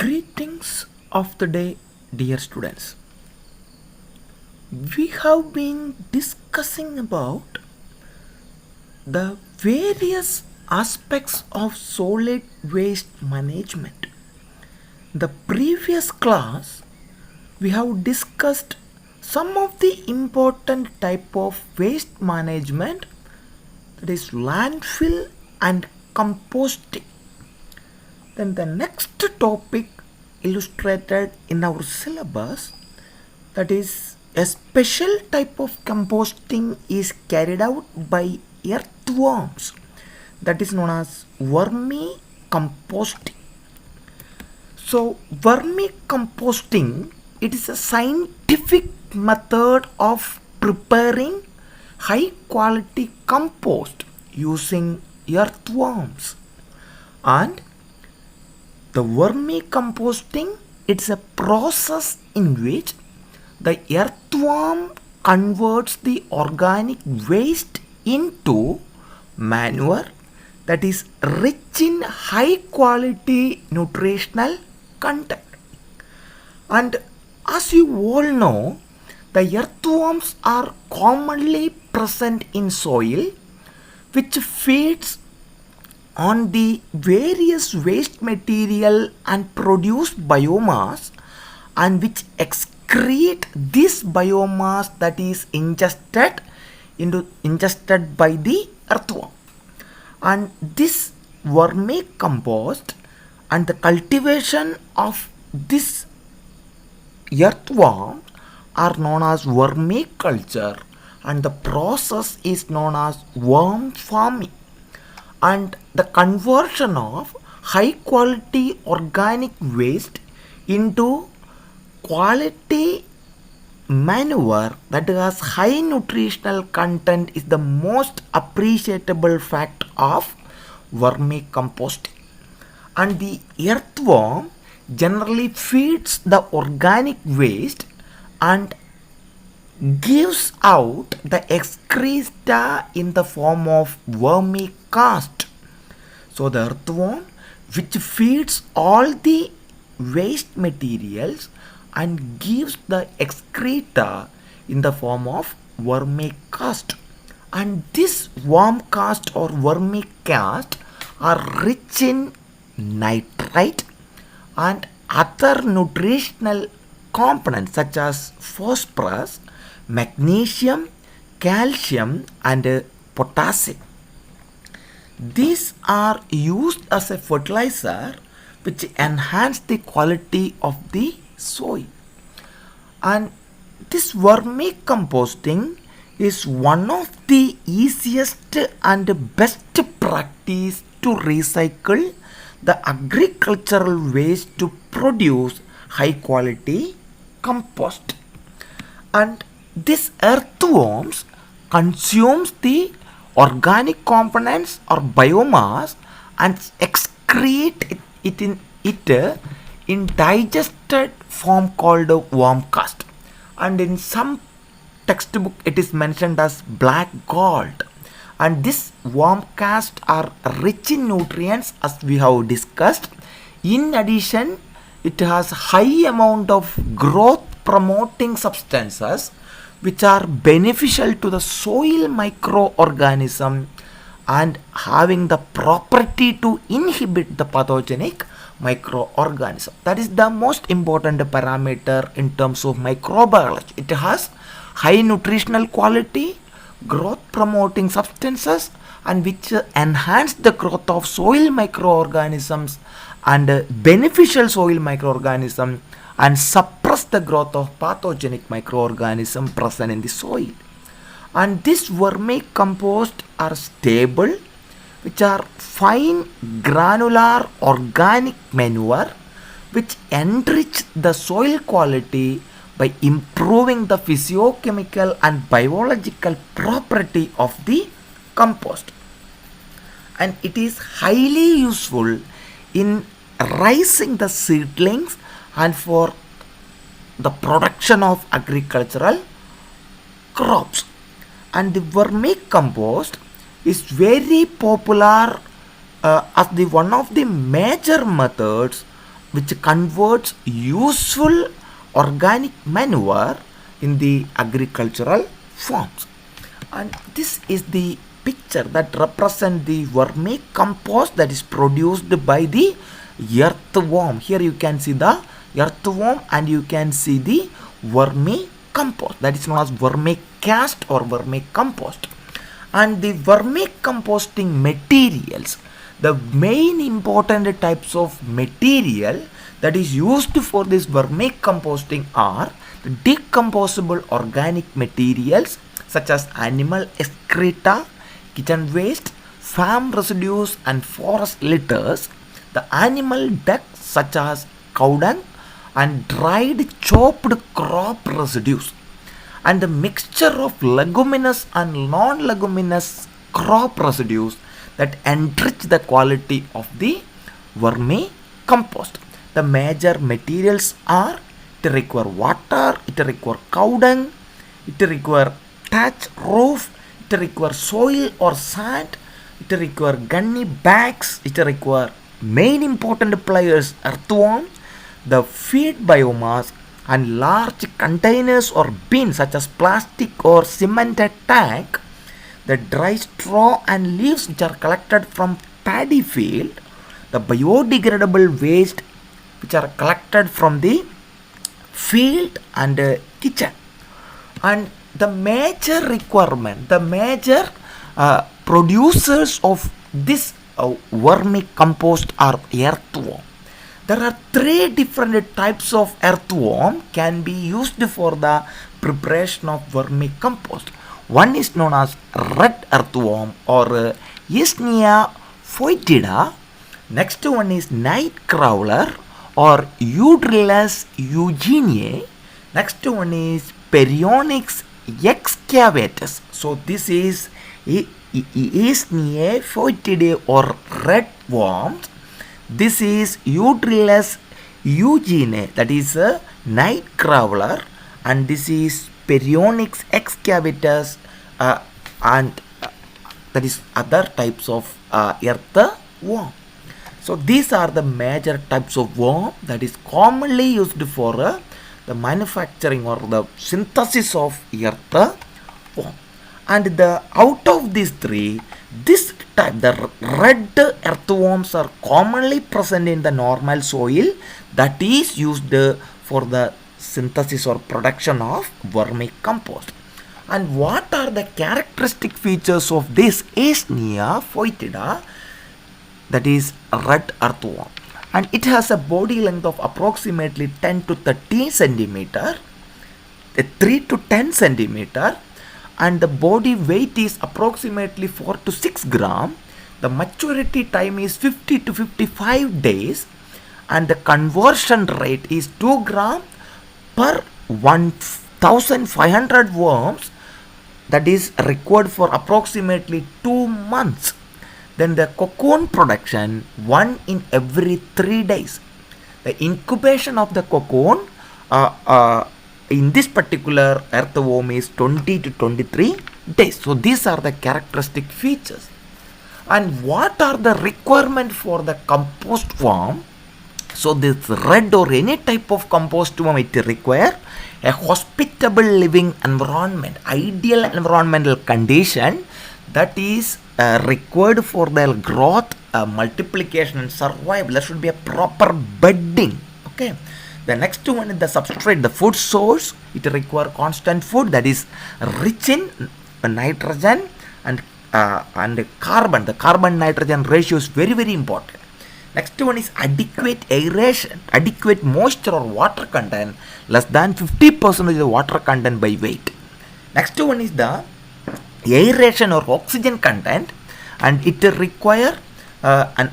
Greetings of the day, dear students. We have been discussing about the various aspects of solid waste management. The previous class, we have discussed some of the important type of waste management, that is landfill and composting. Then the next topic illustrated in our syllabus, that is a special type of composting is carried out by earthworms, that is known as vermicomposting. So vermicomposting, it is a scientific method of preparing high quality compost using earthworms. And the vermicomposting, it's a process in which the earthworm converts the organic waste into manure that is rich in high quality nutritional content. And as you all know, the earthworms are commonly present in soil, which feeds on the various waste material and produce biomass, and which excrete this biomass that is ingested by the earthworm. And this vermicompost and the cultivation of this earthworm are known as vermiculture, and the process is known as worm farming. And the conversion of high quality organic waste into quality manure that has high nutritional content is the most appreciable fact of vermicomposting. And the earthworm generally feeds the organic waste and gives out the excreta in the form of vermicast. So the earthworm, which feeds all the waste materials and gives the excreta in the form of vermicast. And this wormcast or vermicast are rich in nitrite and other nutritional components such as phosphorus, magnesium, calcium and potassium. These are used as a fertilizer which enhance the quality of the soil. And this vermicomposting is one of the easiest and best practice to recycle the agricultural waste to produce high quality compost. And this earthworms consumes the organic components or biomass and excrete it in digested form called wormcast. And in some textbook it is mentioned as black gold. And this wormcast are rich in nutrients as we have discussed. In addition, it has high amount of growth promoting substances which are beneficial to the soil microorganism and having the property to inhibit the pathogenic microorganism. That is the most important parameter in terms of microbiology. It has high nutritional quality, growth promoting substances, and which enhance the growth of soil microorganisms and beneficial soil microorganism and suppress the growth of pathogenic microorganism present in the soil. And this vermicompost are stable, which are fine granular organic manure which enrich the soil quality by improving the physiochemical and biological property of the compost. And it is highly useful in raising the seedlings and for the production of agricultural crops. And the vermicompost is very popular as the one of the major methods which converts useful organic manure in the agricultural forms. And this is the picture that represents the vermicompost that is produced by the earthworm. Here you can see the earthworm and you can see the vermicompost, that is known as vermicast or vermicompost. And the vermicomposting materials, the main important types of material that is used for this vermicomposting are the decomposable organic materials such as animal excreta, kitchen waste, farm residues and forest litters, the animal dung such as cow dung and dried chopped crop residues, and the mixture of leguminous and non-leguminous crop residues that enrich the quality of the vermicompost. The major materials are: it require water, it require cow dung, it require thatch roof, it require soil or sand, it require gunny bags, it require main important players earthworm, the feed biomass, and large containers or bins such as plastic or cemented tank, the dry straw and leaves which are collected from paddy field, the biodegradable waste which are collected from the field and kitchen. And the major requirement, the major producers of this vermicompost are earthworm. There are 3 different types of earthworm can be used for the preparation of vermicompost. One is known as red earthworm or Eisnea foetida. Next one is night crawler or Eudrilus eugeniae. Next one is Perionyx excavatus. So this is Eisnea foetidae or red worms. This is Eudrilus eugeniae, that is a night crawler, and this is Perionyx excavatus and that is other types of earthworm. So these are the major types of worm that is commonly used for the manufacturing or the synthesis of earthworm. And the out of these 3, this type, the red earthworms are commonly present in the normal soil that is used for the synthesis or production of vermicompost. And what are the characteristic features of this Eisnea foetida, that is red earthworm? And it has a body length of approximately 10 to 30 centimeter, 3 to 10 centimeter, and the body weight is approximately 4 to 6 gram. The maturity time is 50 to 55 days, and the conversion rate is 2 gram per 1500 worms, that is required for approximately 2 months. Then the cocoon production 1 in every 3 days. The incubation of the cocoon in this particular earthworm is 20 to 23 days. So these are the characteristic features. And what are the requirement for the compost worm? So this red or any type of compost worm, it require a hospitable living environment, ideal environmental condition that is required for their growth, multiplication and survival. There should be a proper bedding. Okay. The next one is the substrate, the food source. It require constant food that is rich in nitrogen and carbon. The carbon nitrogen ratio is very, very important. Next one is adequate aeration, adequate moisture or water content, less than 50% of the water content by weight. Next one is the aeration or oxygen content, and it require an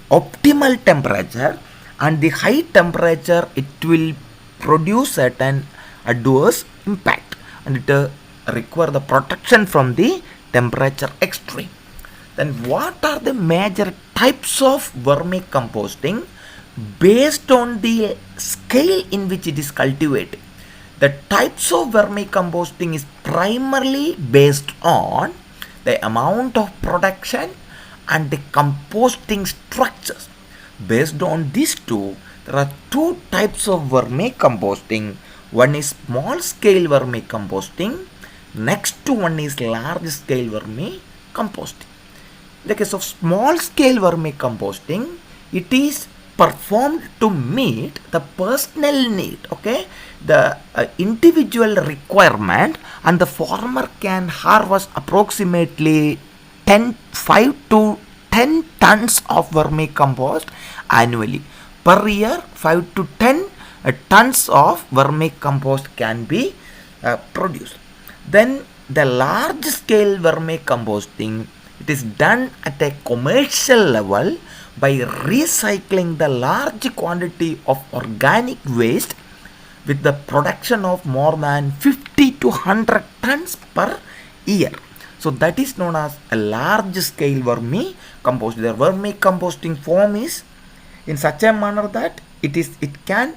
optimal temperature, and the high temperature it will produce certain adverse impact, and it require the protection from the temperature extreme. Then what are the major types of vermicomposting based on the scale in which it is cultivated? The types of vermicomposting is primarily based on the amount of production and the composting structures. Based on these two, There are two types of vermicomposting. One is small scale vermicomposting. Next to one is large scale vermicomposting. In the case of small scale vermicomposting, it is performed to meet the personal need, okay, the individual requirement, and the farmer can harvest approximately 5 to 10 tons of vermicompost annually. Per year, 5 to 10 tons of vermicompost can be produced. Then the large scale vermicomposting, it is done at a commercial level by recycling the large quantity of organic waste with the production of more than 50 to 100 tons per year. So that is known as a large scale vermicomposting. The vermicomposting form is in such a manner that it can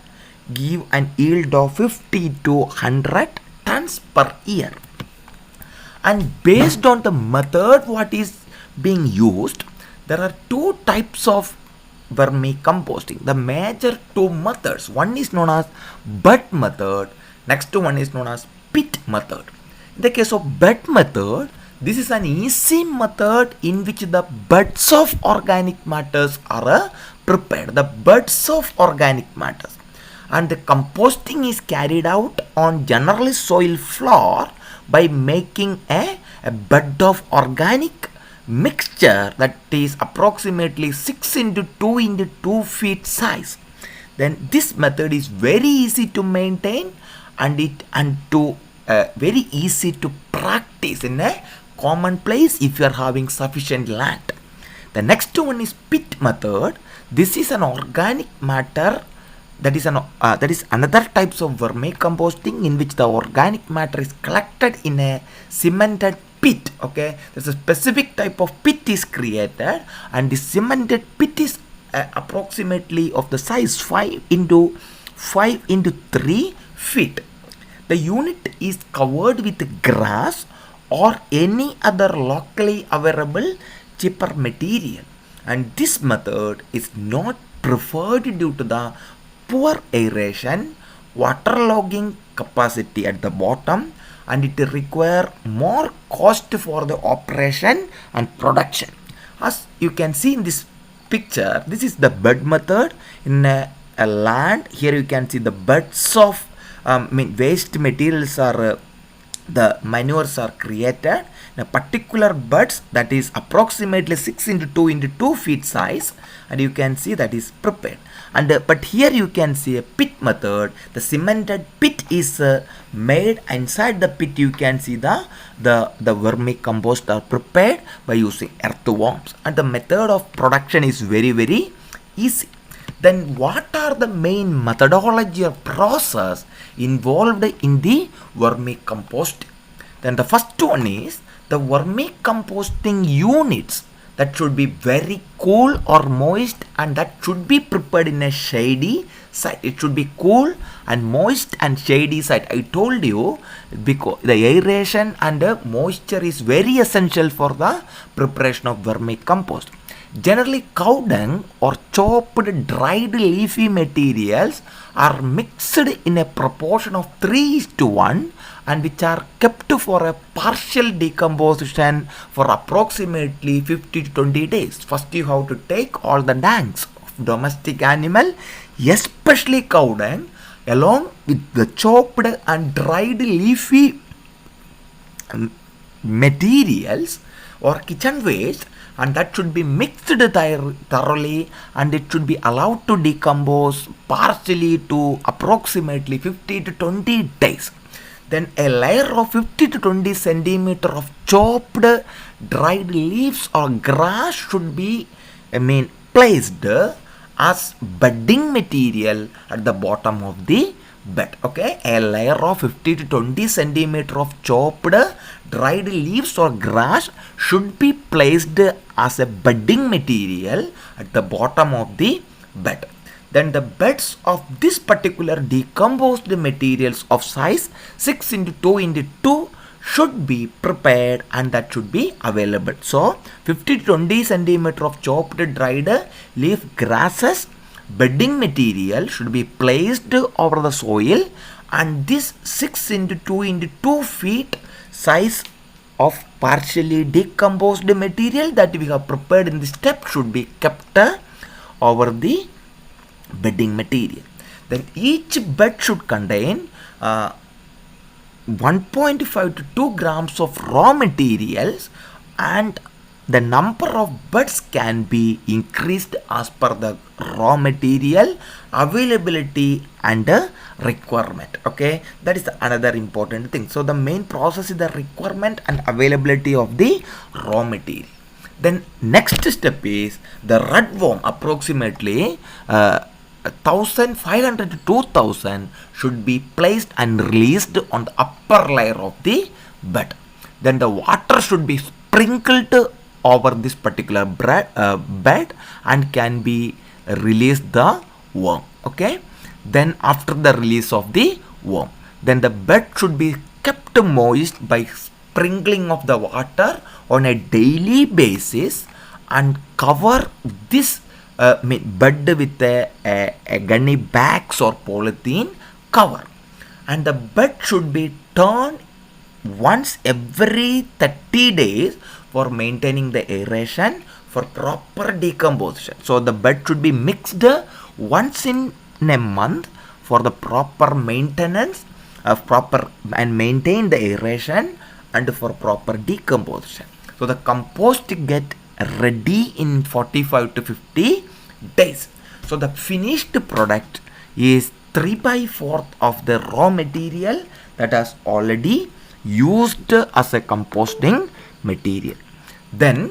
give an yield of 50 to 100 tons per year. And based on the method what is being used, there are two types of vermicomposting. The major two methods, one is known as bed method, next one is known as pit method. In the case of bed method, this is an easy method in which the beds of organic matters are prepared, the beds of organic matters, and the composting is carried out on generally soil floor by making a bed of organic mixture that is approximately 6 into 2 into 2 feet size. Then this method is very easy to maintain and very easy to practice in a common place if you are having sufficient land. The next one is pit method. This is an organic matter that is another types of vermicomposting in which the organic matter is collected in a cemented pit. Okay, there's a specific type of pit is created, and the cemented pit is approximately of the size 5 into 3 feet. The unit is covered with grass or any other locally available cheaper material, and this method is not preferred due to the poor aeration, waterlogging capacity at the bottom, and it require more cost for the operation and production. As you can see in this picture, this is the bed method in a land. Here you can see the beds of waste materials are the manures are created in a particular beds that is approximately 6 into 2 into 2 feet size, and you can see that is prepared. And but here you can see a pit method. The cemented pit is made. Inside the pit you can see the vermicompost are prepared by using earthworms, and the method of production is very easy. Then what are the main methodology or process involved in the vermicomposting? Then the first one is the vermicomposting units that should be very cool or moist, and that should be prepared in a shady site. It should be cool and moist and shady site. I told you because the aeration and the moisture is very essential for the preparation of vermicompost. Generally, cow dung or chopped dried leafy materials are mixed in a proportion of 3:1 and which are kept for a partial decomposition for approximately 50 to 20 days. First, you have to take all the dungs of domestic animal, especially cow dung, along with the chopped and dried leafy materials or kitchen waste, and that should be mixed thoroughly, and it should be allowed to decompose partially to approximately 50 to 20 days. Then a layer of 50 to 20 centimeter of chopped dried leaves or grass should be placed as bedding material at the bottom of the bed. Okay, a layer of 50 to 20 centimeter of chopped dried leaves or grass should be placed as a bedding material at the bottom of the bed. Then the beds of this particular decomposed materials of size 6 into 2 into 2 should be prepared, and that should be available. So 50 to 20 centimeter of chopped dried leaf grasses bedding material should be placed over the soil, and this 6 into 2 into 2 feet size of partially decomposed material that we have prepared in the step should be kept over the bedding material. Then each bed should contain 1.5 to 2 grams of raw materials, and the number of beds can be increased as per the raw material availability and requirement. Okay, that is another important thing. So the main process is the requirement and availability of the raw material. Then next step is the rudworm. Approximately 1500 to 2000 should be placed and released on the upper layer of the bed. Then the water should be sprinkled over this particular bed and can be release the worm. Okay, then after the release of the worm, then the bed should be kept moist by sprinkling of the water on a daily basis, and cover this bed with a gunny bags or polythene cover, and the bed should be turned once every 30 days for maintaining the aeration for proper decomposition. So the bed should be mixed once in a month for the proper maintenance of proper and maintain the aeration and for proper decomposition. So the compost get ready in 45 to 50 days. So the finished product is 3/4 of the raw material that has already used as a composting material. Then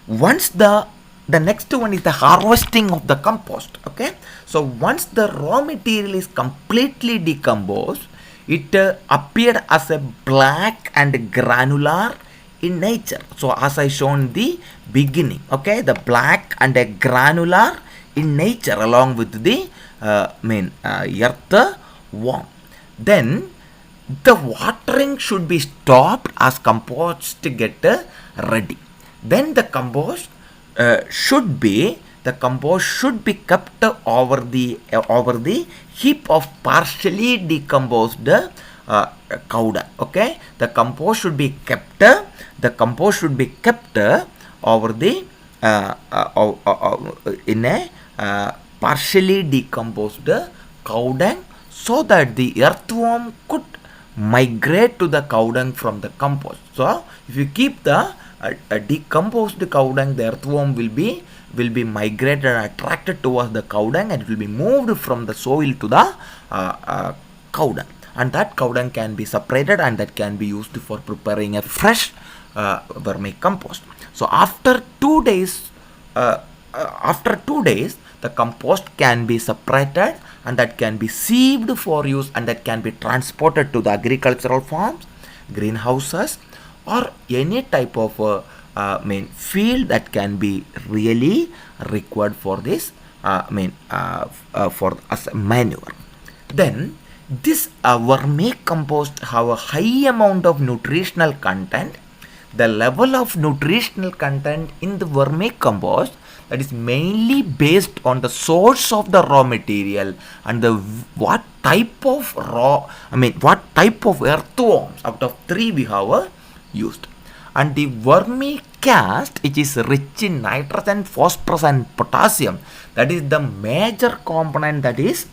once the next one is the harvesting of the compost. Okay, so once the raw material is completely decomposed, it appeared as a black and granular in nature. So as I shown the beginning, okay, the black and a granular in nature along with the earthworm. Then the watering should be stopped as compost get ready. Then the compost should be kept over the heap of partially decomposed cow dung. Okay, the compost should be kept over the in a partially decomposed cow dung, so that the earthworm could migrate to the cow dung from the compost. So if you keep the decomposed cow dung, the earthworm will be migrated and attracted towards the cow dung, and it will be moved from the soil to the cow dung, and that cow dung can be separated and that can be used for preparing a fresh vermicompost. So after 2 days, the compost can be separated and that can be sieved for use, and that can be transported to the agricultural farms, greenhouses, or any type of field that can be really required for this for as manure. Then this vermicompost have a high amount of nutritional content. The level of nutritional content in the vermicompost, that is mainly based on the source of the raw material and what type of earthworms out of 3 we have used. And the vermicast, which is rich in nitrogen, phosphorus and potassium, that is the major component that is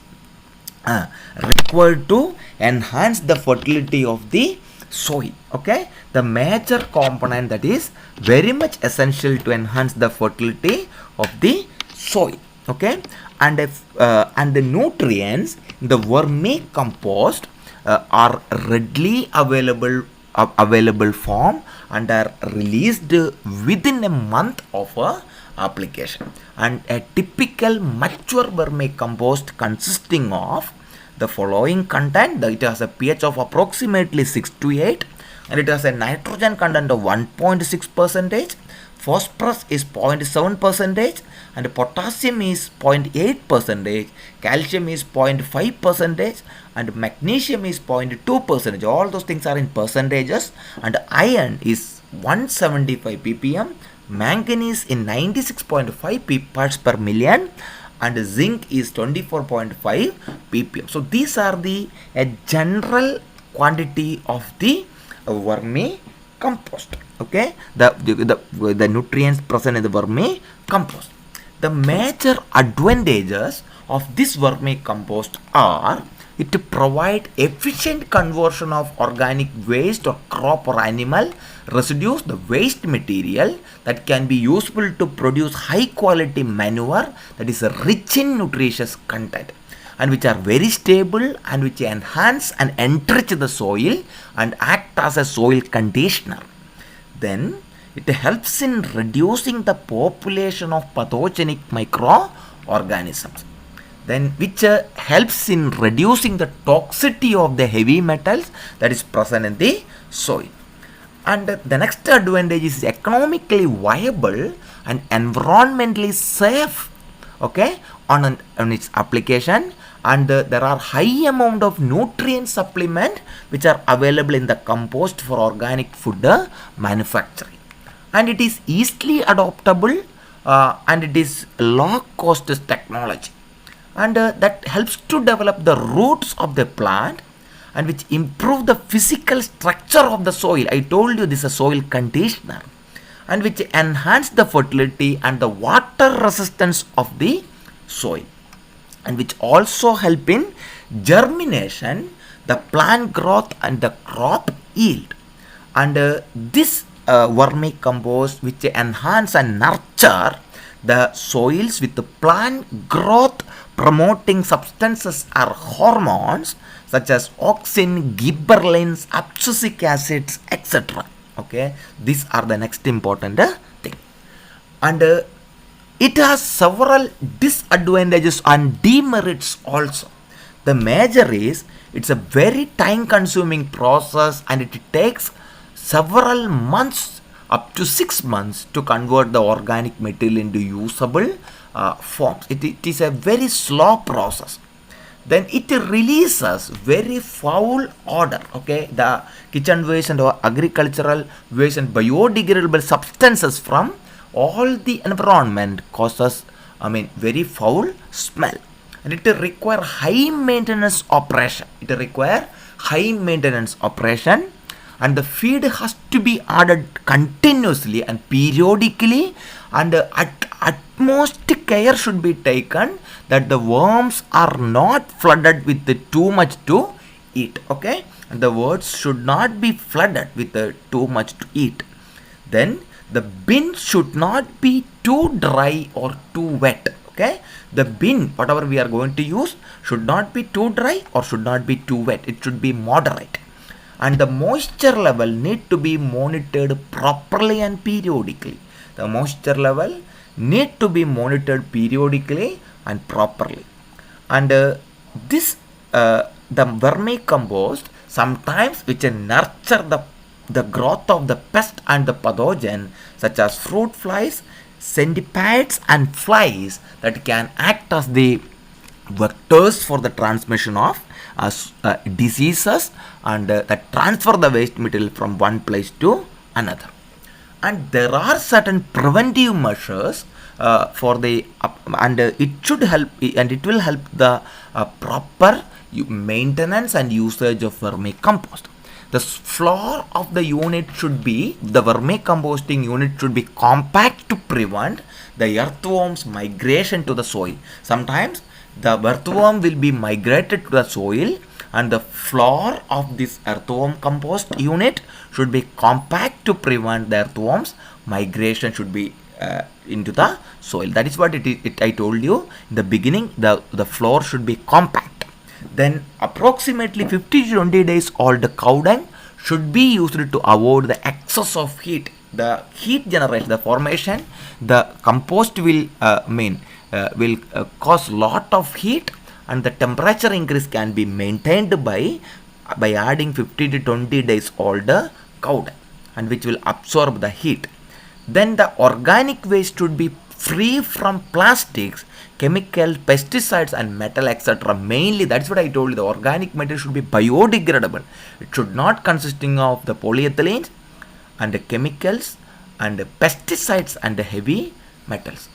required to enhance the fertility of the soil. Okay, the major component that is very much essential to enhance the fertility of the soil. Okay, and the nutrients in the vermicompost are readily available form and are released within a month of application. And a typical mature vermicompost consisting of the following content: it has a pH of approximately 6 to 8, and it has a nitrogen content of 1.6%, phosphorus is 0.7%, and potassium is 0.8%, calcium is 0.5%, and magnesium is 0.2%. All those things are in percentages. And iron is 175 ppm, manganese in 96.5 parts per million, and zinc is 24.5 ppm. So these are the a general quantity of the vermicompost. Okay, the nutrients present in the vermicompost. The major advantages of this vermicompost are it provide efficient conversion of organic waste or crop or animal residues, the waste material that can be useful to produce high quality manure that is rich in nutritious content and which are very stable and which enhance and enrich the soil and act as a soil conditioner. Then it helps in reducing the population of pathogenic microorganisms, then which helps in reducing the toxicity of the heavy metals that is present in the soil. And the next advantage is economically viable and environmentally safe, okay, on its application. And there are high amount of nutrient supplement which are available in the compost for organic food manufacturing, and it is easily adoptable and it is low cost technology, and that helps to develop the roots of the plant and which improve the physical structure of the soil. I told you this is a soil conditioner, and which enhance the fertility and the water resistance of the soil, and which also help in germination, the plant growth and the crop yield. And this vermicompost which enhance and nurture the soils with the plant growth promoting substances or hormones such as auxin, gibberellins, abscisic acids, etc. Okay, these are the next important thing. And it has several disadvantages and demerits also. The major is it's a very time consuming process and it takes several months, up to 6 months, to convert the organic material into usable forms. It is a very slow process. Then it releases very foul odor. Okay, the kitchen waste and agricultural waste and biodegradable substances from all the environment causes, very foul smell, and it require high maintenance operation. And the feed has to be added continuously and periodically, and utmost care should be taken that the worms are not flooded with too much to eat. Okay, and the worms should not be flooded with too much to eat. Then the bin should not be too dry or too wet. Okay, the bin whatever we are going to use should not be too dry or should not be too wet. It should be moderate, and the moisture level need to be monitored properly and periodically. The moisture level need to be monitored periodically and properly. And this the vermicompost sometimes which nurture the growth of the pest and the pathogen such as fruit flies, centipedes and flies that can act as the vectors for the transmission of diseases, and that transfer the waste material from one place to another. And there are certain preventive measures for the and it should help, and it will help the proper maintenance and usage of vermicompost. The floor of the unit should be, the vermicomposting unit should be compact to prevent the earthworms migration to the soil. Sometimes the earthworm will be migrated to the soil, and the floor of this earthworm compost unit should be compact to prevent the earthworms migration should be into the soil. That is what I told you in the beginning. The floor should be compact. Then approximately 50 to 20 days old cow dung should be used to avoid the excess of heat. The heat generation, the formation, the compost will cause lot of heat, and the temperature increase can be maintained by adding 50 to 20 days old cow dung, and which will absorb the heat. Then the organic waste should be free from plastics, chemicals, pesticides and metal, etc. Mainly, that's what I told you, the organic material should be biodegradable. It should not consisting of the polyethylenes and the chemicals and the pesticides and the heavy metals.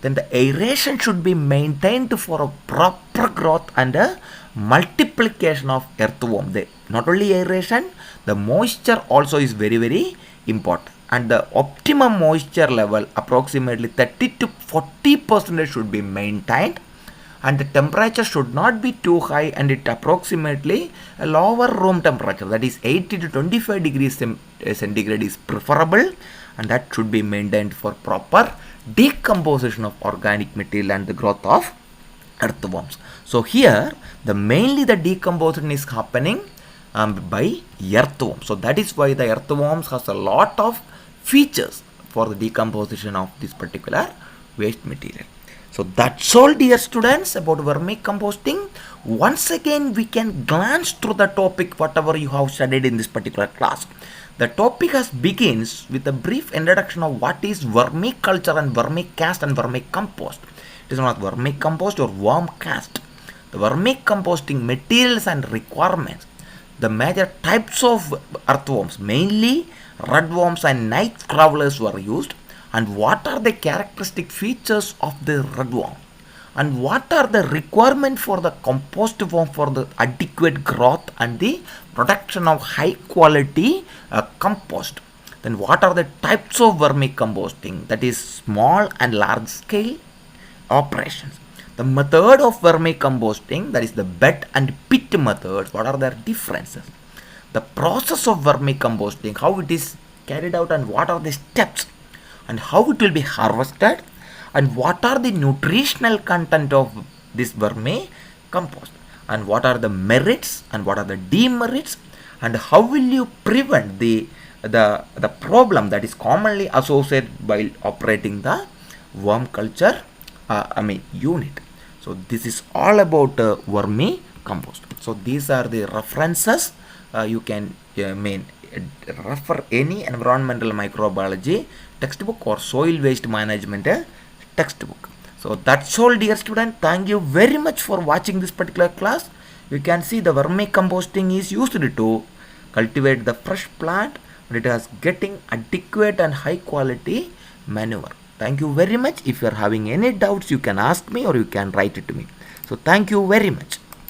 then the aeration should be maintained for a proper growth and a multiplication of earthworm. Not only aeration, the moisture also is very very important, and the optimum moisture level approximately 30 to 40% should be maintained, and the temperature should not be too high, and it approximately a lower room temperature, that is 80 to 25 degrees centigrade is preferable, and that should be maintained for proper decomposition of organic material and the growth of earthworms. So here mainly the decomposition is happening by earthworms. So that is why the earthworms has a lot of features for the decomposition of this particular waste material. So that's all, dear students, about vermicomposting. Once again we can glance through the topic whatever you have studied in this particular class. The topic begins with a brief introduction of what is vermiculture and vermicast and vermicompost. It is not vermicompost or wormcast. The vermicomposting materials and requirements. The major types of earthworms, mainly redworms and night crawlers, were used, and what are the characteristic features of the redworm, and what are the requirements for the compost worm for the adequate growth and the production of high quality compost. Then what are the types of vermicomposting, that is small and large scale operations. The method of vermicomposting, that is the bed and pit methods, what are their differences. The process of vermicomposting, how it is carried out and what are the steps, and how it will be harvested, and what are the nutritional content of this vermicompost, and what are the merits and what are the demerits, and how will you prevent the problem that is commonly associated while operating the worm culture unit. So this is all about vermicompost. So these are the references. You can refer any environmental microbiology textbook or soil waste management textbook. So that's all, dear student. Thank you very much for watching this particular class. You can see the vermicomposting is used to cultivate the fresh plant, and it is getting adequate and high quality manure. Thank you very much. If you are having any doubts, you can ask me or you can write it to me. So thank you very much.